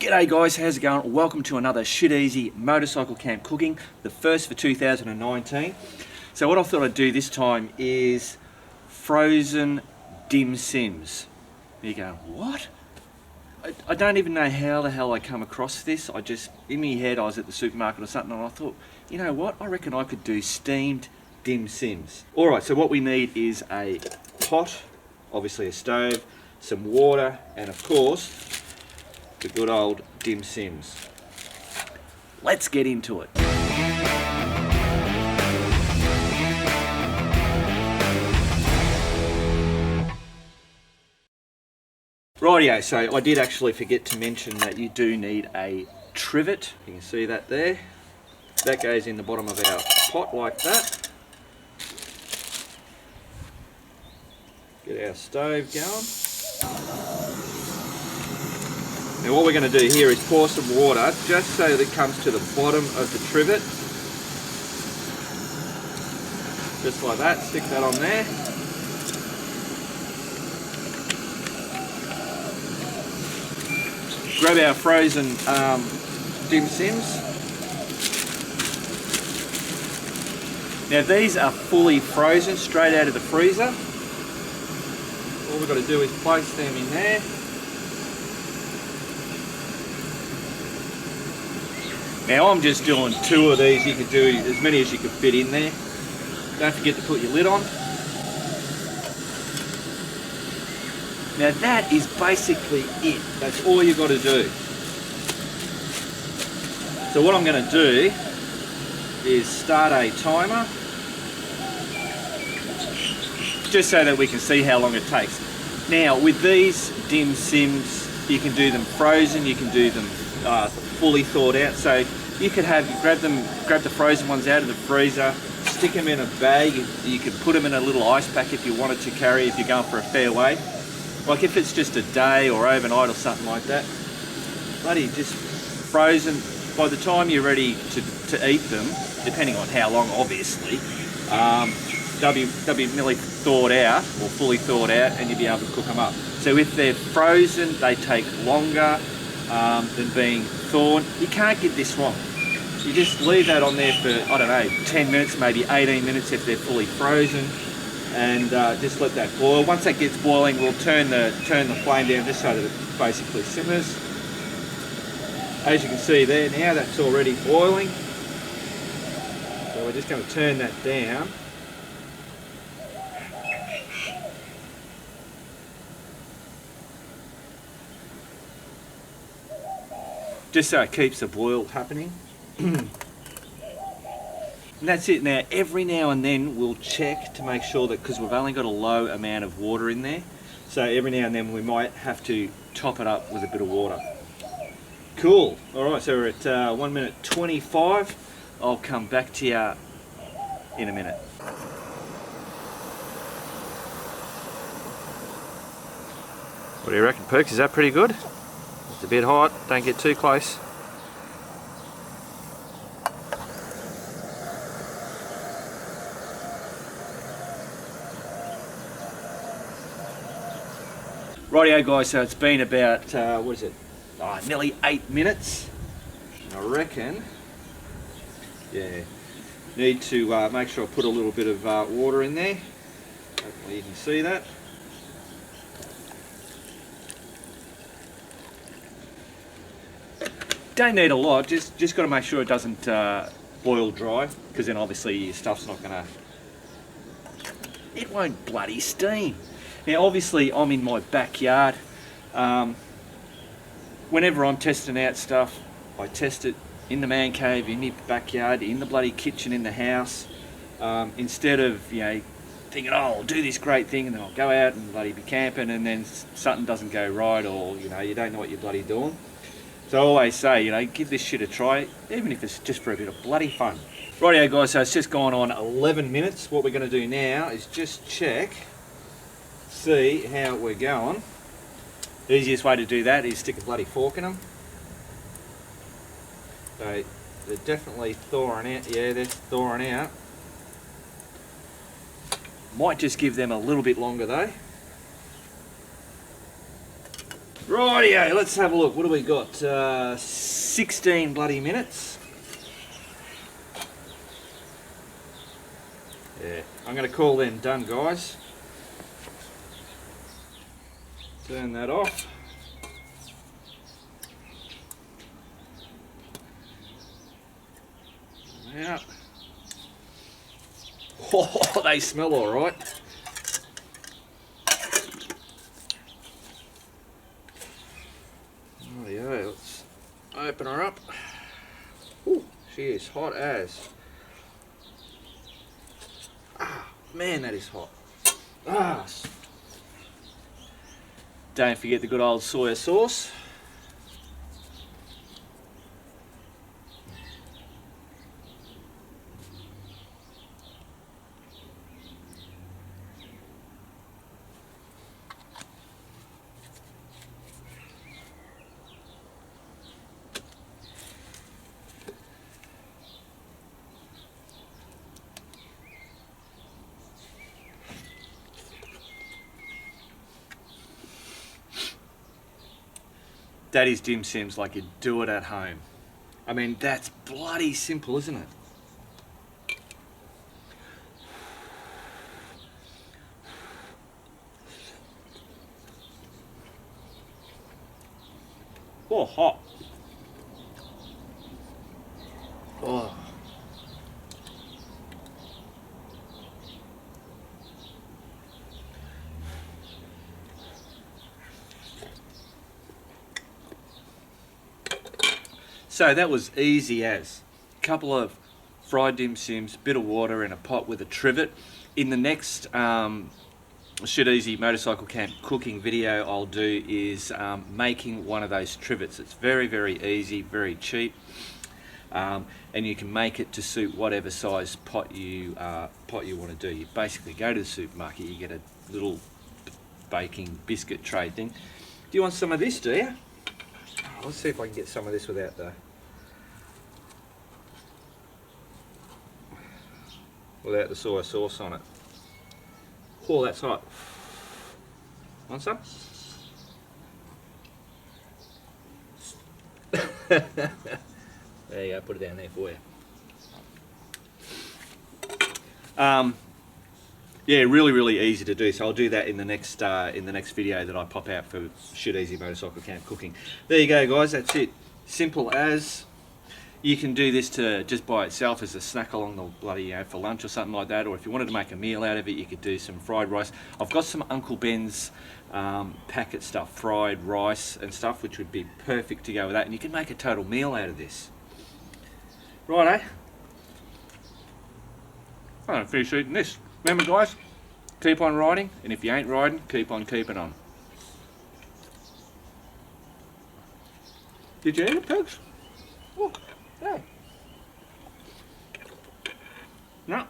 G'day guys, how's it going? Welcome to another shit easy motorcycle camp cooking, the first for 2019. So what I thought I'd do this time is frozen dim sims. You go, what? I don't even know how the hell I come across this. In my head I was at the supermarket or something and I thought, you know what, I reckon I could do steamed dim sims. Alright, so what we need is a pot, obviously a stove, some water, and of course the good old dim sims. Let's get into it. Rightio, so I did actually forget to mention that you do need a trivet. You can see that there. That goes in the bottom of our pot like that. Get our stove going. Now what we're going to do here is pour some water just so that it comes to the bottom of the trivet. Just like that, stick that on there. Grab our frozen dim sims. Now these are fully frozen, straight out of the freezer. All we've got to do is place them in there. Now I'm just doing 2 of these. You could do as many as you could fit in there. Don't forget to put your lid on. Now that is basically it. That's all you've got to do. So what I'm going to do is start a timer, just so that we can see how long it takes. Now with these dim sims, you can do them frozen, you can do them fully thawed out. So you could grab the frozen ones out of the freezer, stick them in a bag. You could put them in a little ice pack if you wanted to carry, if you're going for a fair way. Like if it's just a day or overnight or something like that. Bloody just frozen. By the time you're ready to eat them, depending on how long obviously, they'll be nearly thawed out or fully thawed out and you'll be able to cook them up. So if they're frozen, they take longer than being thawed. You can't get this wrong. You just leave that on there for, I don't know, 10 minutes, maybe 18 minutes if they're fully frozen, and just let that boil. Once that gets boiling, we'll turn the flame down just so that it basically simmers. As you can see there now, that's already boiling. So we're just going to turn that down. Just so it keeps the boil happening. And that's it. Now every now and then we'll check to make sure that, because we've only got a low amount of water in there, so every now and then we might have to top it up with a bit of water. Cool. Alright, so we're at 1 minute 25. I'll come back to you in a minute. What do you reckon, Perks? Is that pretty good? It's a bit hot, don't get too close. Rightio guys, so it's been about, nearly 8 minutes. I reckon, need to make sure I put a little bit of water in there. Hopefully you can see that. Don't need a lot, just got to make sure it doesn't boil dry, because then obviously your stuff's not going to, it won't bloody steam. Now obviously I'm in my backyard. Whenever I'm testing out stuff, I test it in the man cave, in my backyard, in the bloody kitchen, in the house, instead of, thinking, oh, I'll do this great thing and then I'll go out and bloody be camping and then something doesn't go right, or you don't know what you're bloody doing. So I always say, give this shit a try, even if it's just for a bit of bloody fun. Rightio guys, so it's just gone on 11 minutes. What we're going to do now is just check, see how we're going. The easiest way to do that is stick a bloody fork in them. So they're definitely thawing out. Yeah, they're thawing out. Might just give them a little bit longer though. Rightio, let's have a look. What do we got? 16 bloody minutes. Yeah, I'm going to call them done, guys. Turn that off. Out. Oh, they smell all right. Rightio, let's open her up. Ooh, she is hot as. Ah, man, that is hot. Ah. Don't forget the good old soya sauce. That is dim sims like you do it at home. I mean, that's bloody simple, isn't it? Oh, hot. Oh. So that was easy as. Couple of fried dim sims, bit of water in a pot with a trivet. In the next Shit Easy Motorcycle Camp cooking video I'll do is making one of those trivets. It's very, very easy, very cheap. And you can make it to suit whatever size pot you want to do. You basically go to the supermarket, you get a little baking biscuit tray thing. Do you want some of this, do you? Let's see if I can get some of this without the soy sauce on it. Oh, that's hot. Want some? There you go, put it down there for you. Yeah, really easy to do. So I'll do that in the next video that I pop out for Shit Easy Motorcycle Camp cooking. There you go, guys. That's it. Simple as. You can do this to just by itself as a snack along the bloody, for lunch or something like that. Or if you wanted to make a meal out of it, you could do some fried rice. I've got some Uncle Ben's packet stuff, fried rice and stuff, which would be perfect to go with that. And you can make a total meal out of this. Right, eh? I'm going to finish eating this. Remember, guys, keep on riding, and if you ain't riding, keep on keeping on. Did you eat it, Pegs? Look, yeah. No.